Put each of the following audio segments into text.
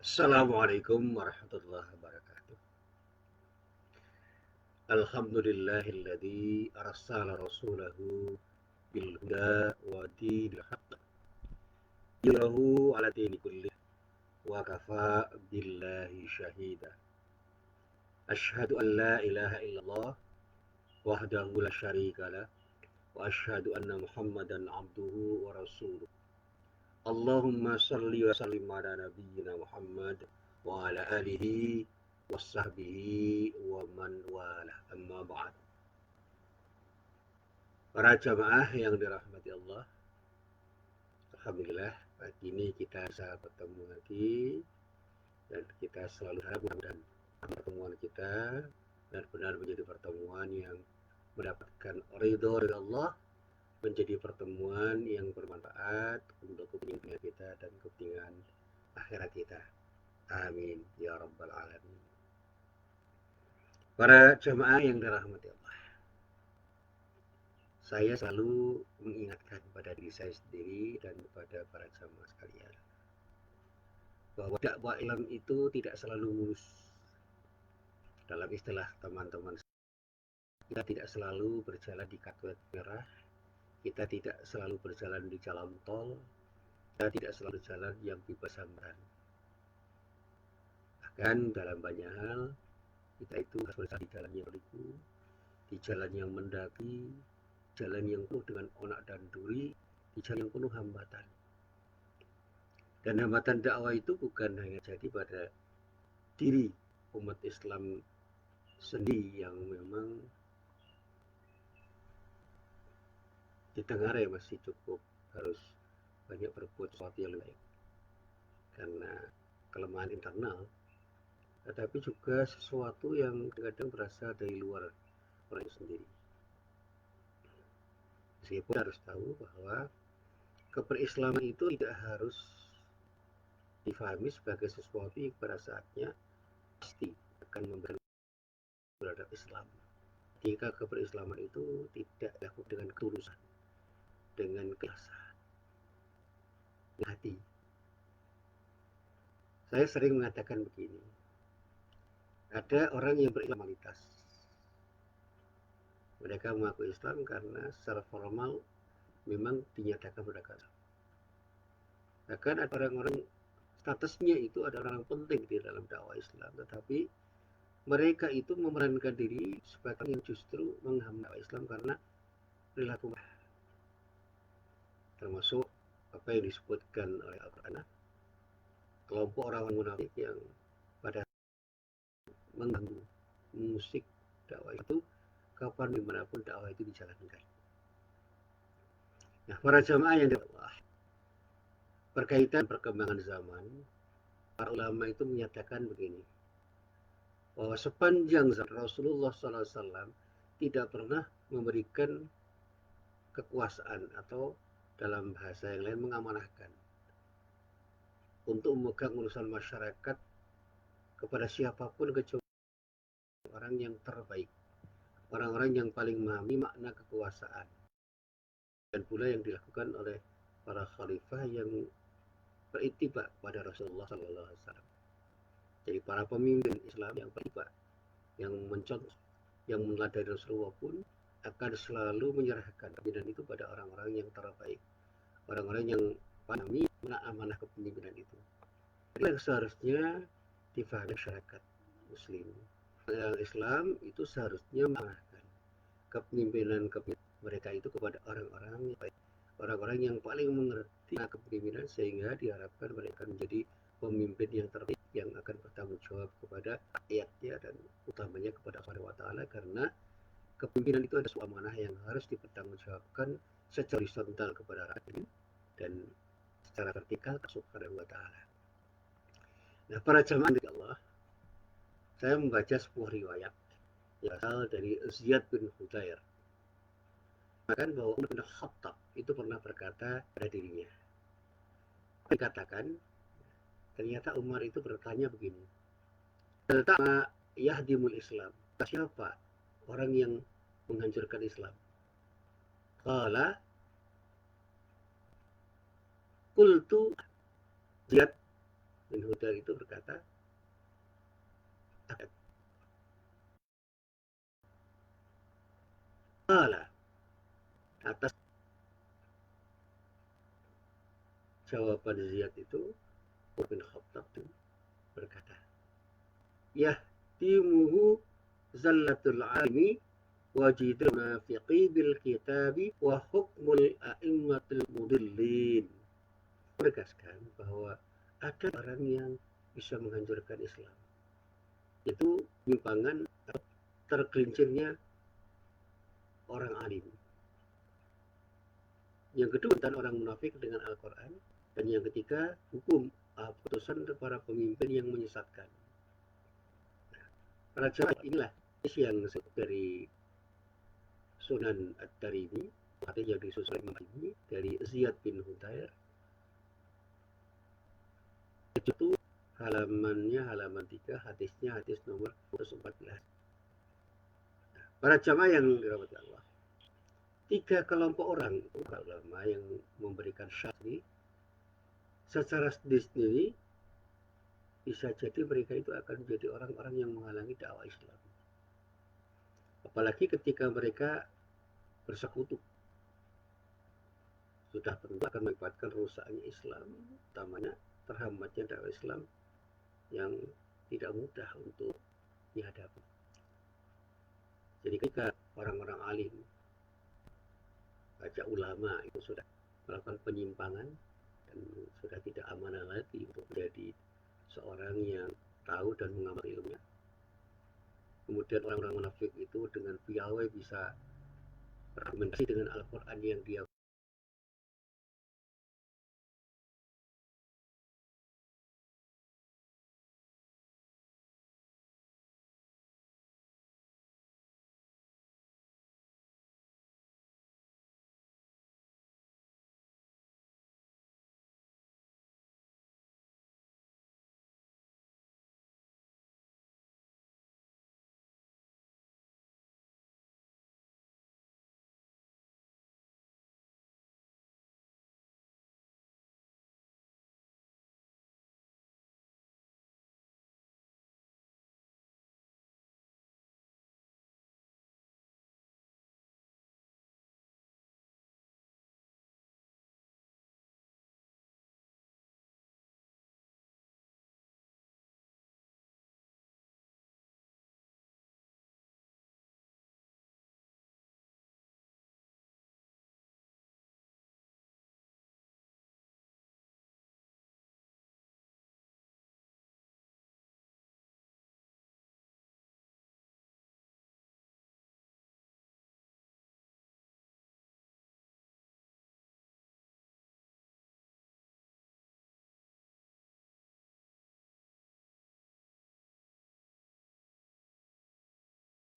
Assalamualaikum warahmatullahi wabarakatuh. Alhamdulillahilladzi arsala rasulahu bil huda wa dinil haqq yurahu ala dini kullih wa kafa billahi syahida. Asyhadu an la ilaha illallah wahdahu la syarika lah wa asyhadu anna Muhammadan abduhu wa rasuluh. Allahumma salli wa sallim ala nabiyyina Muhammad wa ala alihi wa sahbihi wa man wala amma ba'd. Para jamaah yang dirahmati Allah, alhamdulillah pagi ini kita bisa bertemu lagi dan kita selalu harap mudah-mudahan pertemuan kita benar-benar menjadi pertemuan yang mendapatkan ridho dari Allah, menjadi pertemuan yang bermanfaat untuk kepentingan kita dan kepentingan akhirat kita. Amin ya rabbal alamin. Para jamaah yang dirahmati Allah, saya selalu mengingatkan pada diri saya sendiri dan kepada para jamaah sekalian bahwa dakwah Islam itu tidak selalu mulus. Dalam istilah teman-teman, kita tidak selalu berjalan di karpet merah, kita tidak selalu berjalan di jalan tol, kita tidak selalu berjalan yang bebas hambatan. Bahkan dalam banyak hal, kita itu harus berjalan di jalan yang berliku, di jalan yang mendaki, jalan yang penuh dengan onak dan duri, di jalan yang penuh hambatan. Dan hambatan dakwah itu bukan hanya jadi pada diri umat Islam sendiri yang memang ditengarai masih cukup harus banyak berbuat sesuatu yang baik karena kelemahan internal, tetapi juga sesuatu yang kadang berasal dari luar orang itu sendiri. Meskipun harus tahu bahwa keberislaman itu tidak harus difahami sebagai sesuatu yang pada saatnya pasti akan memberikan terhadap Islam. Jika keberislaman itu tidak dilakukan dengan ketulusan, dengan keikhlasan hati. Saya sering mengatakan begini, ada orang yang berislamalitas. Mereka mengaku Islam karena secara formal memang dinyatakan beragama. Bahkan ada orang-orang statusnya itu adalah orang penting di dalam dakwah Islam, tetapi mereka itu memerankan diri sebagai orang yang justru menghambat Islam karena perilaku, termasuk apa yang disebutkan oleh Al-Quran, kelompok orang munafik yang pada mengganggu musik dakwah itu kapan dimanapun dakwah itu dijalankan. Nah, para jamaah yang Allah, berkaitan perkembangan zaman, para ulama itu menyatakan begini, bahwa sepanjang zaman Rasulullah SAW tidak pernah memberikan kekuasaan atau dalam bahasa yang lain mengamanahkan untuk memegang urusan masyarakat kepada siapapun kecuali orang yang terbaik, orang-orang yang paling memahami makna kekuasaan, dan pula yang dilakukan oleh para khalifah yang beritibak pada Rasulullah SAW. Jadi para pemimpin Islam yang beritibak, yang mencontoh, yang meneladani Rasulullah pun akan selalu menyerahkan kepemimpinan itu pada orang-orang yang terbaik, orang-orang yang pahami amanah kepemimpinan itu. Jadi seharusnya difahami masyarakat Muslim. Yang Islam itu seharusnya mengarahkan kepemimpinan mereka itu kepada orang-orang yang baik, orang-orang yang paling mengerti kepemimpinan, sehingga diharapkan mereka menjadi pemimpin yang terbaik yang akan bertanggung jawab kepada rakyatnya dan utamanya kepada Allah Subhanahu wa taala, karena kepemimpinan itu adalah sebuah amanah yang harus dipertanggungjawabkan secara horizontal kepada rakyat dan secara vertikal ke Subhanahu wa taala. Nah, para jamaah dari Allah, saya membaca sebuah riwayat yang berasal dari Ziyad bin Hudair, mengatakan bahwa Umar bin Khattab itu pernah berkata pada dirinya, dikatakan ternyata Umar itu bertanya begini, tentang yahdimul Islam, siapa orang yang menghancurkan Islam? Qala qultu Ziyad bin Hudair itu berkata, "Qala," atas jawaban Ziyad itu, Umar bin Khattab berkata, "Yahtimuhu zallatul alimi wajidul munafiqi bil kitabi wa hukmul a'immatil mudillin." Menegaskan bahwa ada orang yang bisa menghancurkan Islam. Itu penyimpangan tergelincirnya orang alim. Yang kedua, tentang orang munafik dengan Al-Quran. Dan yang ketiga, hukum putusan para pemimpin yang menyesatkan. Para jamaah inilah yang dari Sunan At-Tirmidzi, yang disusun Imam ini dari Ziyad bin Hudair. Itu halaman 3, hadisnya hadis nomor 114. Para jamaah yang dirahmati Allah, 3 kelompok orang ulama yang memberikan syarat secara sendiri bisa jadi mereka itu akan menjadi orang-orang yang menghalangi dakwah Islam. Apalagi ketika mereka bersekutu, sudah tentu akan mengakibatkan rusaknya Islam, utamanya terhambatnya dakwah Islam yang tidak mudah untuk dihadapi. Jadi ketika orang-orang alim, baca ulama itu sudah melakukan penyimpangan dan sudah tidak amanah lagi untuk menjadi seorang yang tahu dan mengamal ilmunya. Kemudian orang-orang munafik itu dengan piawai bisa berargumentasi dengan Al-Quran yang dia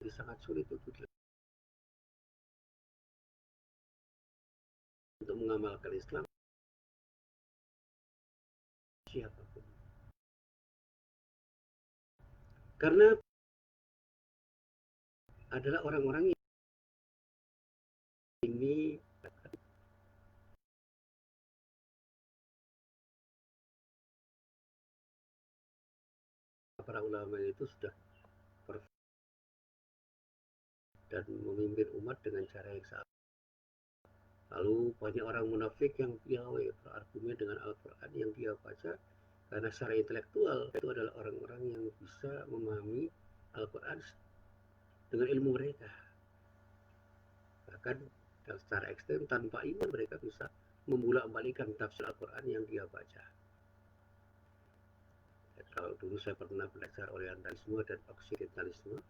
sangat sulit untuk mengamalkan Islam siapapun. Karena adalah orang-orang yang ini para ulama itu sudah perfect dan memimpin umat dengan cara yang sama. Lalu banyak orang munafik yang piawai berargumen dengan Al-Quran yang dia baca, karena secara intelektual itu adalah orang-orang yang bisa memahami Al-Quran dengan ilmu mereka. Bahkan secara ekstrem tanpa iman mereka bisa membulak-balikan tafsir Al-Quran yang dia baca. Dan kalau dulu saya pernah belajar Orientalisme dan Oksidentalisme,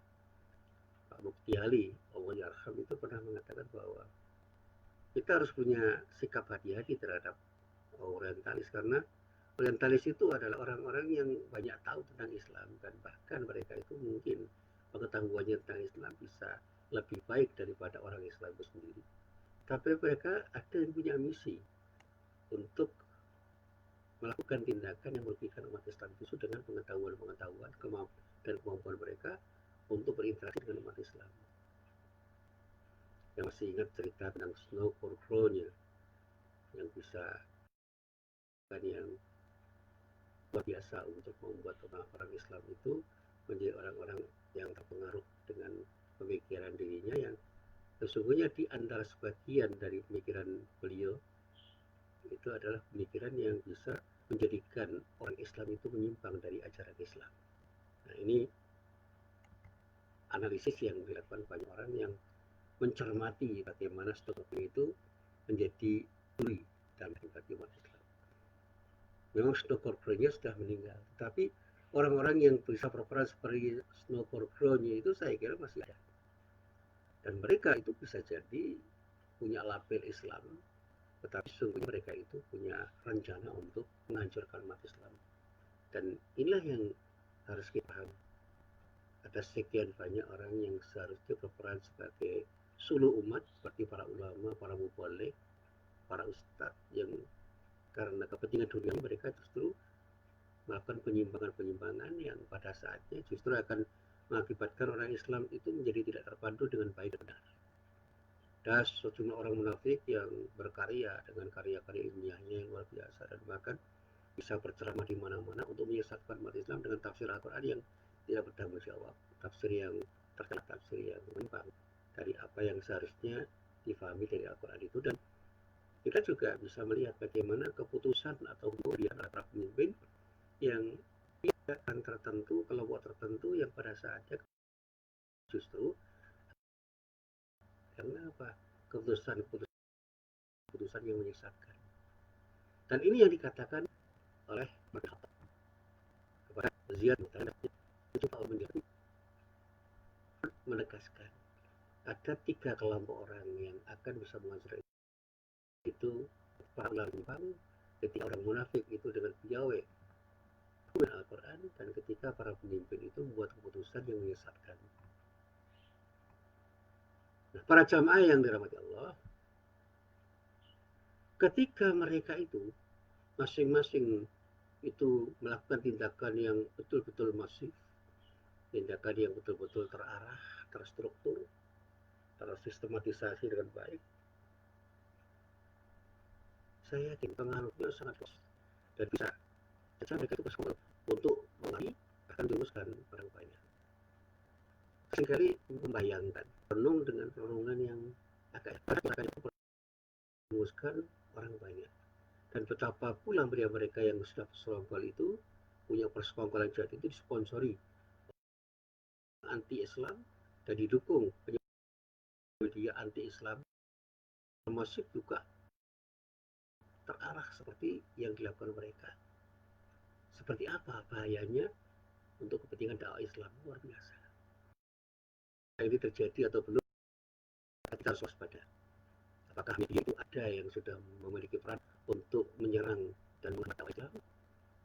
Pak Mukti Ali, Allah Yarham, itu pernah mengatakan bahwa kita harus punya sikap hati-hati terhadap Orientalis, karena Orientalis itu adalah orang-orang yang banyak tahu tentang Islam, dan bahkan mereka itu mungkin pengetahuannya tentang Islam bisa lebih baik daripada orang Islam itu sendiri. Tapi mereka ada yang punya misi untuk melakukan tindakan yang merugikan umat Islam itu dengan pengetahuan-pengetahuan dan kemampuan mereka untuk berinteraksi dengan umat Islam. Yang masih ingat cerita tentang Snow Patrol-nya yang bisa yang luar biasa untuk membuat orang-orang Islam itu menjadi orang-orang yang terpengaruh dengan pemikiran dirinya yang sesungguhnya di antara sebagian dari pemikiran beliau itu adalah pemikiran yang bisa menjadikan orang Islam itu menyimpang dari ajaran Islam. Nah, ini analisis yang dilakukan banyak orang yang mencermati bagaimana Stokoglo itu menjadi duri dalam bagi umat Islam. Memang Stokoglo-nya sudah meninggal, tapi orang-orang yang bisa berperan seperti Stokoglo-nya itu saya kira masih ada. Dan mereka itu bisa jadi punya label Islam, tetapi sesungguhnya mereka itu punya rencana untuk menghancurkan umat Islam. Dan inilah yang harus kita pahami. Ada sekian banyak orang yang seharusnya berperan sebagai suluh umat seperti para ulama, para mubaligh, para ustadz yang karena kepentingan dunia mereka justru melakukan penyimpangan-penyimpangan yang pada saatnya justru akan mengakibatkan orang Islam itu menjadi tidak terpandu dengan baik dan benar. Ada sejumlah orang munafik yang berkarya dengan karya-karya ilmiahnya yang luar biasa dan bahkan bisa berceramah di mana-mana untuk menyesatkan umat Islam dengan tafsir Al-Quran yang tidak bertanggung jawab, tafsir yang terkait tafsir yang menyimpang dari apa yang seharusnya difahami dari Al-Quran itu. Dan kita juga bisa melihat bagaimana keputusan atau kemudian para pemimpin yang akan tertentu, kelompok tertentu yang pada saatnya justru karena apa? Keputusan yang menyesatkan. Dan ini yang dikatakan oleh kepada Ziyad itu menegaskan ada 3 kelompok orang yang akan bisa mengajar itu para ulama, ketika orang munafik itu dengan piawai Al-Quran, dan ketika para pemimpin itu membuat keputusan yang menyesatkan. Nah, para jamaah yang dirahmati Allah, ketika mereka itu masing-masing itu melakukan tindakan yang betul-betul masif, tindakan yang betul-betul terarah, terstruktur, tersistematisasi dengan baik, saya yakin pengaruhnya sangat besar dan bisa saja mereka itu bersemangat untuk mengalami akan dirumuskan orang banyak. Seringkali membayangkan renung dengan renungan yang agak akan merumuskan orang banyak. Dan betapa pula mereka yang sudah bersekongkol itu punya persekongkolan jahat itu disponsori anti-Islam dan didukung media anti-Islam, termasuk juga terarah seperti yang dilakukan mereka. Seperti apa bahayanya untuk kepentingan dakwah Islam, luar biasa. Ini terjadi atau belum, kita harus waspada. Apakah media itu ada yang sudah memiliki peran untuk menyerang dan menghambat dakwah Islam?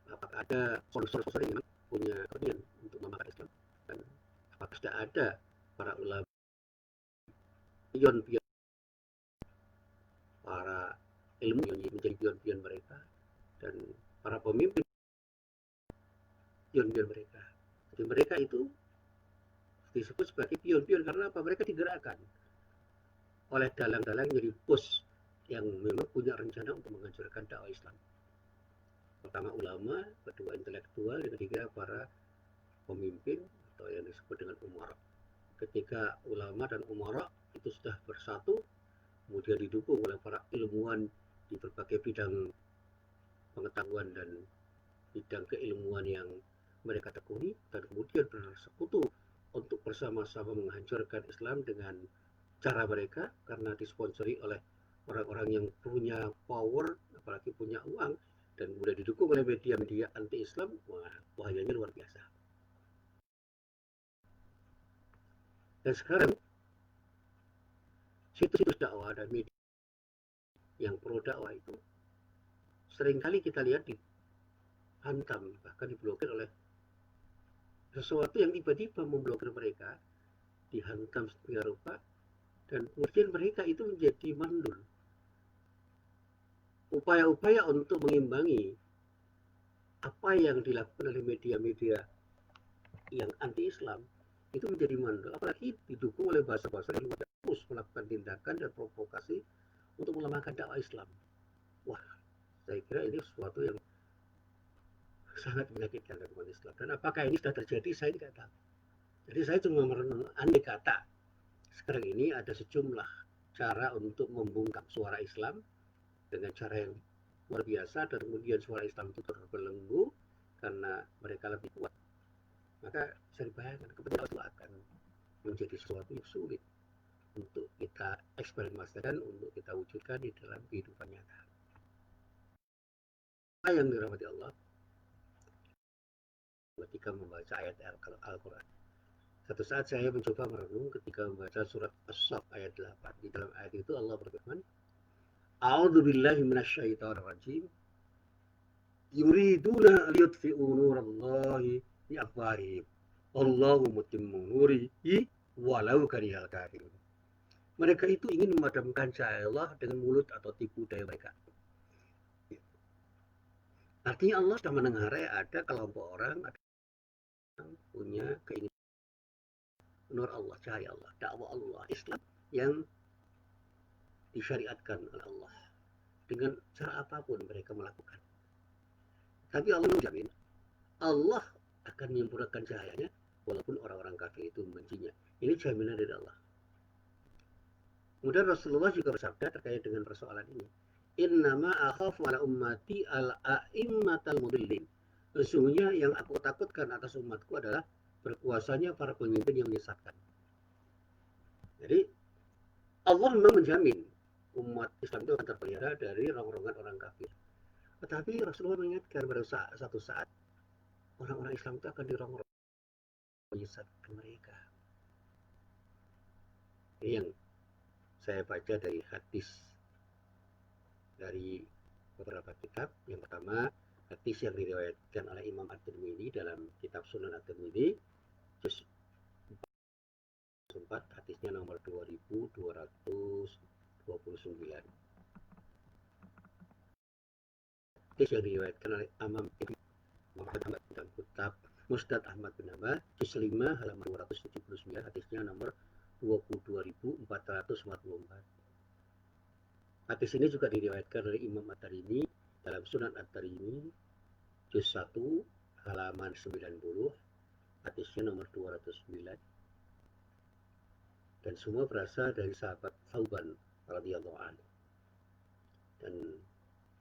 Apakah ada sponsor-sponsor yang memang punya kepentingan untuk memakan Islam? Dan apakah sudah ada para ulama, pion-pion, para ilmu yang menjadi pion-pion mereka, dan para pemimpin pion-pion mereka. Jadi mereka itu disebut sebagai pion-pion karena apa? Mereka digerakkan oleh dalang-dalang jadi bos yang memang punya rencana untuk menghancurkan dakwah Islam. Pertama ulama, kedua intelektual, yang ketiga para pemimpin atau yang disebut dengan umara. Ketika ulama dan umara itu sudah bersatu, kemudian didukung oleh para ilmuwan di berbagai bidang pengetahuan dan bidang keilmuan yang mereka tekuni, dan kemudian bersekutu untuk bersama-sama menghancurkan Islam dengan cara mereka karena disponsori oleh orang-orang yang punya power, apalagi punya uang, dan kemudian didukung oleh media-media anti-Islam. Wah, bahayanya luar biasa. Dan sekarang situs-situs dakwah dan media yang pro dakwah itu seringkali kita lihat dihantam, bahkan diblokir oleh sesuatu yang tiba-tiba memblokir mereka, dihantam sedemikian rupa, dan kemudian mereka itu menjadi mandul. Upaya-upaya untuk mengimbangi apa yang dilakukan oleh media-media yang anti-Islam itu menjadi mandul, apalagi didukung oleh bahasa-bahasa yang terus melakukan tindakan dan provokasi untuk melemahkan dakwah Islam. Wah, saya kira ini sesuatu yang sangat menyakitkan bagi umat Islam. Dan apakah ini sudah terjadi, saya tidak tahu. Jadi saya cuma merenung, andai kata sekarang ini ada sejumlah cara untuk membungkam suara Islam dengan cara yang luar biasa, dan kemudian suara Islam itu terbelenggu karena mereka lebih kuat, maka bisa dibayangkan kebetulan itu akan menjadi sesuatu yang sulit untuk kita eksperimentasikan, untuk kita wujudkan di dalam kehidupan nyata. Yang dirahmati Allah, ketika membaca ayat Al-Quran, satu saat saya mencoba merenung ketika membaca surat As-Saff ayat 8. Di dalam ayat itu Allah berfirman, A'udzubillahi minasyaitonirrajim. Yuriduna liyutfi'u nurallahi bi afwahihim. Allahu mutimmu nurihi walau karihal kafirun. Mereka itu ingin memadamkan cahaya Allah dengan mulut atau tipu daya mereka. Artinya Allah sudah mendengar ada kelompok orang yang punya keinginan nur Allah, cahaya Allah, dakwah Allah, Islam yang disyariatkan oleh Allah dengan cara apapun mereka melakukan. Tapi Allah menjamin Allah akan menyempurnakan cahayanya walaupun orang-orang kafir itu membencinya. Ini jaminan dari Allah. Kemudian Rasulullah juga bersabda terkait dengan persoalan ini. Innama akhafu ala ummati al-a'immatal mudillin. Sesungguhnya yang aku takutkan atas umatku adalah berkuasanya para pemimpin yang menyesatkan. Jadi Allah memang menjamin umat Islam itu akan terpelihara dari rongrongan orang kafir. Tetapi Rasulullah mengingatkan pada satu saat orang-orang Islam itu akan dirongrong, menyesatkan mereka. Ini yang saya baca dari hadis dari beberapa kitab. Yang pertama, hadis yang diriwayatkan oleh Imam At-Tirmidzi dalam kitab Sunan At-Tirmidzi juz 4, hadisnya nomor 2229. Hadis yang diriwayatkan oleh Imam Muhammad Ahmad dalam kitab Musnad Ahmad bin Hanbal juz 5 halaman 279, hadisnya nomor 22.444. Hadis ini juga diriwayatkan oleh Imam At-Tirmidzi dalam Sunan At-Tirmidzi juz 1 halaman 90, hadisnya nomor 209. Dan semua berasal dari sahabat Thauban radhiyallahu anhu. Dan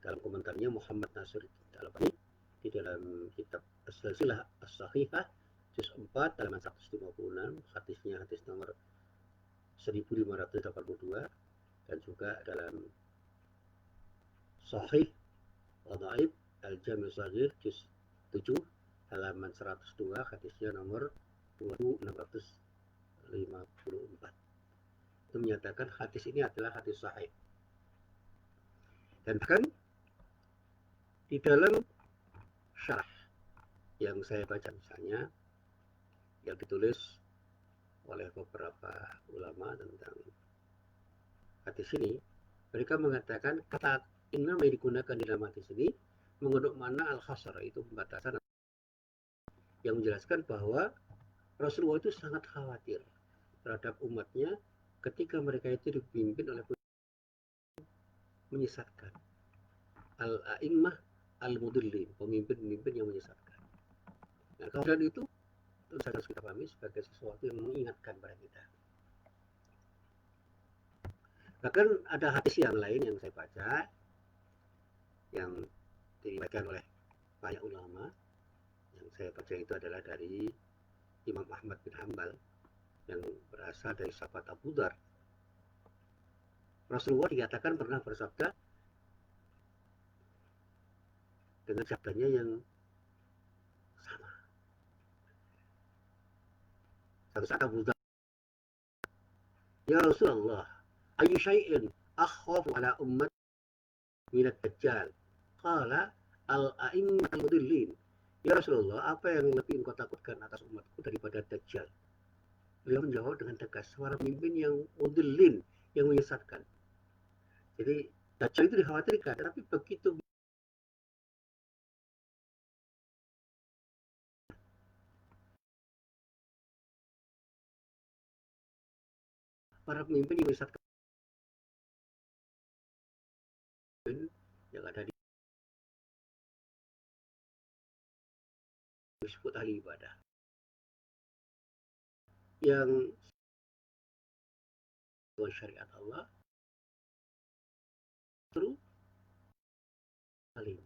dalam komentarnya Muhammad Nasiruddin Al-Albani di dalam kitab As-Silsilah As-Sahihah juz 4 halaman 156, hadisnya hadis nomor 1582, dan juga dalam Sahih wa Dhaif Al-Jami' Shaghir juz 7 halaman 102, hadisnya nomor 2654. Itu menyatakan hadis ini adalah hadis sahih. Dan bahkan di dalam syarah yang saya baca misalnya, yang ditulis oleh beberapa ulama tentang hadis ini, mereka mengatakan kata innam yang digunakan di dalam hadis ini mengandung makna al-khasar, itu pembatasan, yang menjelaskan bahwa Rasulullah itu sangat khawatir terhadap umatnya ketika mereka itu dipimpin oleh menyesatkan, al-a'immah al-mudillin, pemimpin-pemimpin yang menyesatkan. Nah, kemudian itu harus kita pahami sebagai sesuatu yang mengingatkan pada kita. Bahkan ada hadis yang lain yang saya baca yang diriwayatkan oleh banyak ulama. Yang saya baca itu adalah dari Imam Ahmad bin Hanbal yang berasal dari sahabat Abu Dzar. Rasulullah dikatakan pernah bersabda dengan sabdanya yang sama. Satu saat Abu Dzar, ya Rasulullah, ayu syai'in akhafu ala ummat minat dajjal? Qala al-a'immatul mudillin. Ya Rasulullah, apa yang lebih engkau takutkan atas umatku daripada dajjal? Beliau menjawab dengan tegas, para pemimpin yang mudillin, yang menyesatkan. Jadi dajjal itu dikhawatirkan, tapi begitu para pemimpin yang menyesatkan yang ada di disebut ahli ibadah. Yang syariat Allah terus alim.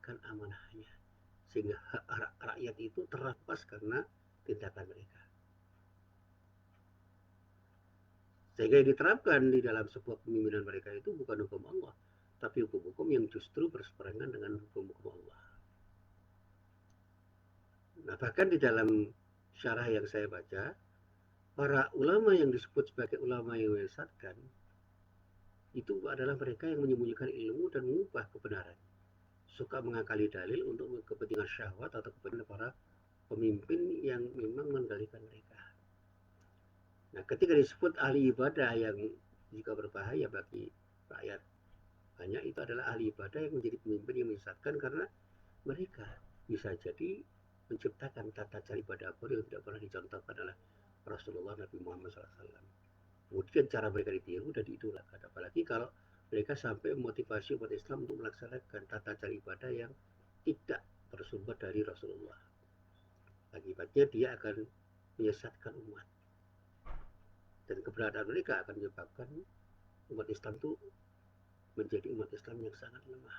Kan amanahnya. Sehingga hak rakyat itu terlepas karena tindakan mereka. Sehingga yang diterapkan di dalam sebuah kepemimpinan mereka itu bukan hukum Allah, tapi hukum-hukum yang justru berseberangan dengan hukum-hukum Allah. Nah, bahkan di dalam syarah yang saya baca, para ulama yang disebut sebagai ulama yang menyesatkan itu adalah mereka yang menyembunyikan ilmu dan mengubah kebenaran. Suka mengakali dalil untuk kepentingan syahwat atau kepentingan para pemimpin yang memang mengendalikan mereka. Nah, ketika disebut ahli ibadah yang juga berbahaya bagi rakyat banyak, itu adalah ahli ibadah yang menjadi pemimpin yang menyesatkan karena mereka bisa jadi menciptakan tata cara ibadah baru yang tidak pernah dicontohkan oleh Rasulullah Nabi Muhammad SAW. Kemudian cara mereka ditiru dan diidolakan. Apalagi kalau mereka sampai memotivasi umat Islam untuk melaksanakan tata cara ibadah yang tidak bersumber dari Rasulullah. Akibatnya dia akan menyesatkan umat. Dan keberadaan mereka akan menyebabkan umat Islam itu menjadi umat Islam yang sangat lemah.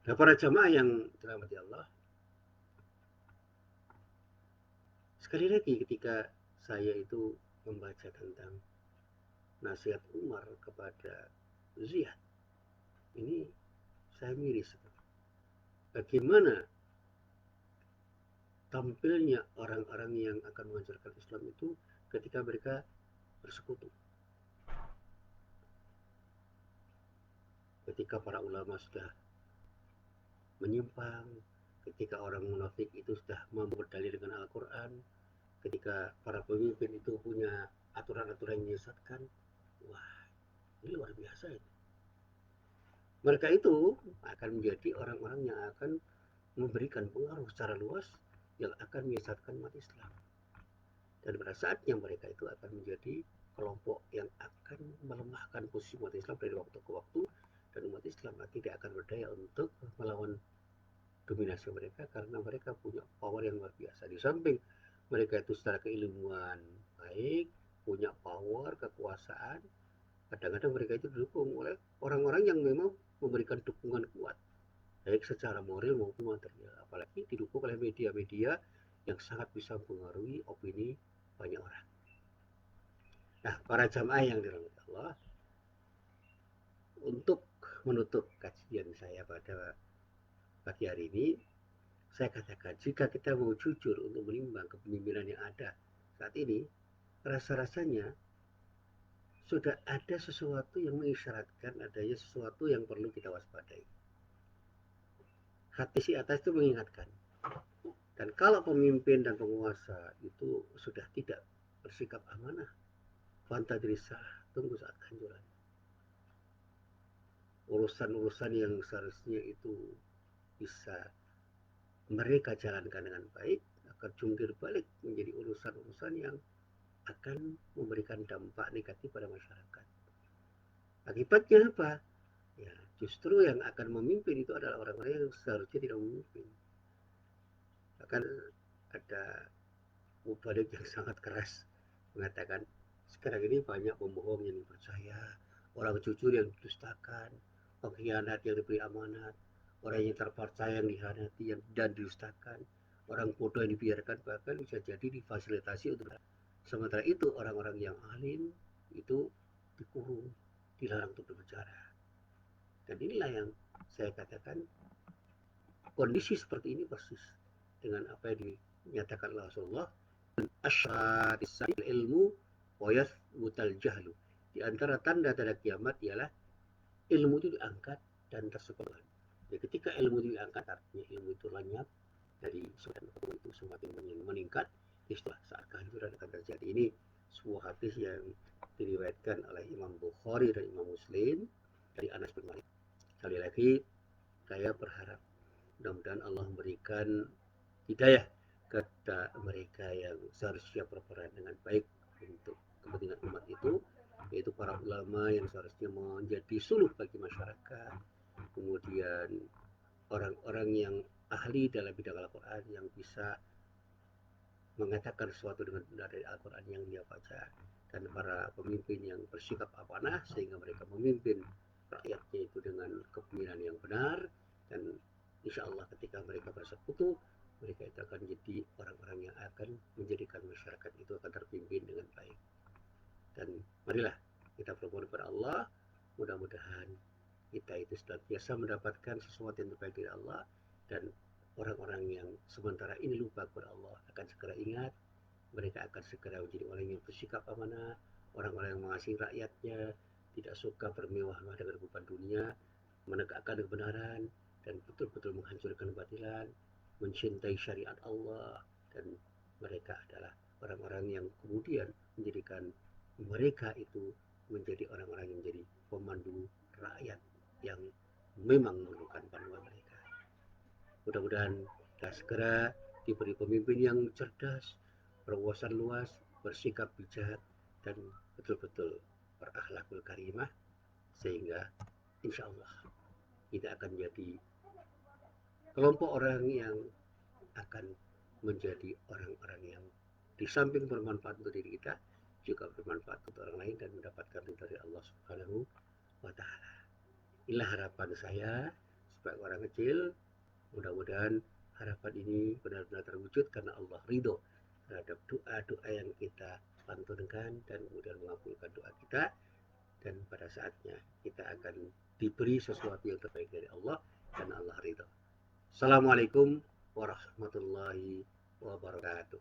Nah, para jamaah yang dirahmati Allah, sekali lagi ketika saya itu membaca tentang nasihat Umar kepada Ziyad, ini saya miris. Bagaimana tampilnya orang-orang yang akan mengajarkan Islam itu ketika mereka bersekutu. Ketika para ulama sudah menyimpang, ketika orang munafik itu sudah berdalil dengan Al-Quran, ketika para pemimpin itu punya aturan-aturan yang menyesatkan, wah, ini luar biasa ini. Mereka itu akan menjadi orang-orang yang akan memberikan pengaruh secara luas yang akan menyesatkan umat Islam. Dan pada saatnya mereka itu akan menjadi kelompok yang akan melemahkan posisi umat Islam dari waktu ke waktu, dan umat Islam tidak akan berdaya untuk melawan dominasi mereka karena mereka punya power yang luar biasa. Di samping mereka itu secara keilmuan baik, punya power, kekuasaan, kadang-kadang mereka itu didukung oleh orang-orang yang memang memberikan dukungan kuat, baik secara moral maupun material. Apalagi didukung oleh media-media yang sangat bisa mempengaruhi opini banyak orang. Nah, para jamaah yang dirahmati Allah, untuk menutup kajian saya pada pagi hari ini, saya katakan, jika kita mau jujur untuk menimbang kepemimpinan yang ada saat ini, rasa-rasanya sudah ada sesuatu yang mengisyaratkan adanya sesuatu yang perlu kita waspadai. Hati si atas itu mengingatkan. Dan kalau pemimpin dan penguasa itu sudah tidak bersikap amanah, fantadrisah, tunggu saat kehancuran. Urusan-urusan yang seharusnya itu bisa mereka jalankan dengan baik akan jungkir balik menjadi urusan-urusan yang akan memberikan dampak negatif pada masyarakat. Akibatnya apa? Ya, justru yang akan memimpin itu adalah orang-orang yang seharusnya tidak memimpin. Akan ada mubalik yang sangat keras mengatakan sekarang ini banyak pembohong yang dipercaya, orang jujur yang didustakan, pengkhianat yang diberi amanat, orang yang terpercaya yang dikhianati dan didustakan, orang bodoh yang dibiarkan bahkan bisa jadi difasilitasi untuk. Sementara itu orang-orang yang alim itu dikurung, dilarang untuk berbicara. Dan inilah yang saya katakan, kondisi seperti ini persis dengan apa yang dinyatakan Rasulullah, asyratis ilmu wa yathbutal jahlu. Di antara tanda-tanda kiamat ialah ilmu itu diangkat dan tersebarkan. Jadi ketika ilmu itu diangkat, artinya ilmu itu lenyap dari ilmu itu semakin meningkat, istilah saat kehancuran akan terjadi. Ini sebuah hadis yang diriwayatkan oleh Imam Bukhari dan Imam Muslim dari Anas bin Malik. Sekali lagi saya berharap mudah-mudahan Allah memberikan hidayah kepada mereka yang seharusnya berperan dengan baik untuk kepentingan umat itu, yaitu para ulama yang seharusnya menjadi suluh bagi masyarakat, kemudian orang-orang yang ahli dalam bidang Al-Quran yang bisa mengatakan sesuatu dengan benar dari Al-Quran yang dia baca, dan para pemimpin yang bersikap amanah sehingga mereka memimpin rakyatnya itu dengan kepemimpinan yang benar, dan insya Allah ketika mereka bersekutu mereka itu akan jadi orang-orang yang akan menjadikan masyarakat itu akan terpimpin dengan baik. Dan marilah kita bermohon kepada Allah, mudah-mudahan kita itu senantiasa mendapatkan sesuatu yang terbaik dari Allah, dan orang-orang yang sementara ini lupa kepada Allah akan segera ingat, mereka akan segera menjadi orang yang bersikap amanah, orang-orang yang mengasihi rakyatnya, tidak suka bermewah-mewah dengan kehidupan dunia, menegakkan kebenaran, dan betul-betul menghancurkan kebatilan, mencintai syariat Allah, dan mereka adalah orang-orang yang kemudian menjadikan mereka itu menjadi orang-orang yang menjadi pemandu rakyat yang memang memerlukan panduan mereka. Mudah-mudahan kita segera diberi pemimpin yang cerdas, berwawasan luas, bersikap bijak, dan betul-betul berakhlakul karimah, sehingga insya Allah kita akan jadi kelompok orang yang akan menjadi orang-orang yang di samping bermanfaat untuk diri kita, juga bermanfaat untuk orang lain dan mendapatkan ridha dari Allah Subhanahu wa Ta'ala. Inilah harapan saya sebagai orang kecil. Mudah-mudahan harapan ini benar-benar terwujud karena Allah ridho terhadap doa-doa yang kita pantunkan dan kemudian mengabulkan doa kita, dan pada saatnya kita akan diberi sesuatu yang terbaik dari Allah dan Allah ridho. Assalamualaikum warahmatullahi wabarakatuh.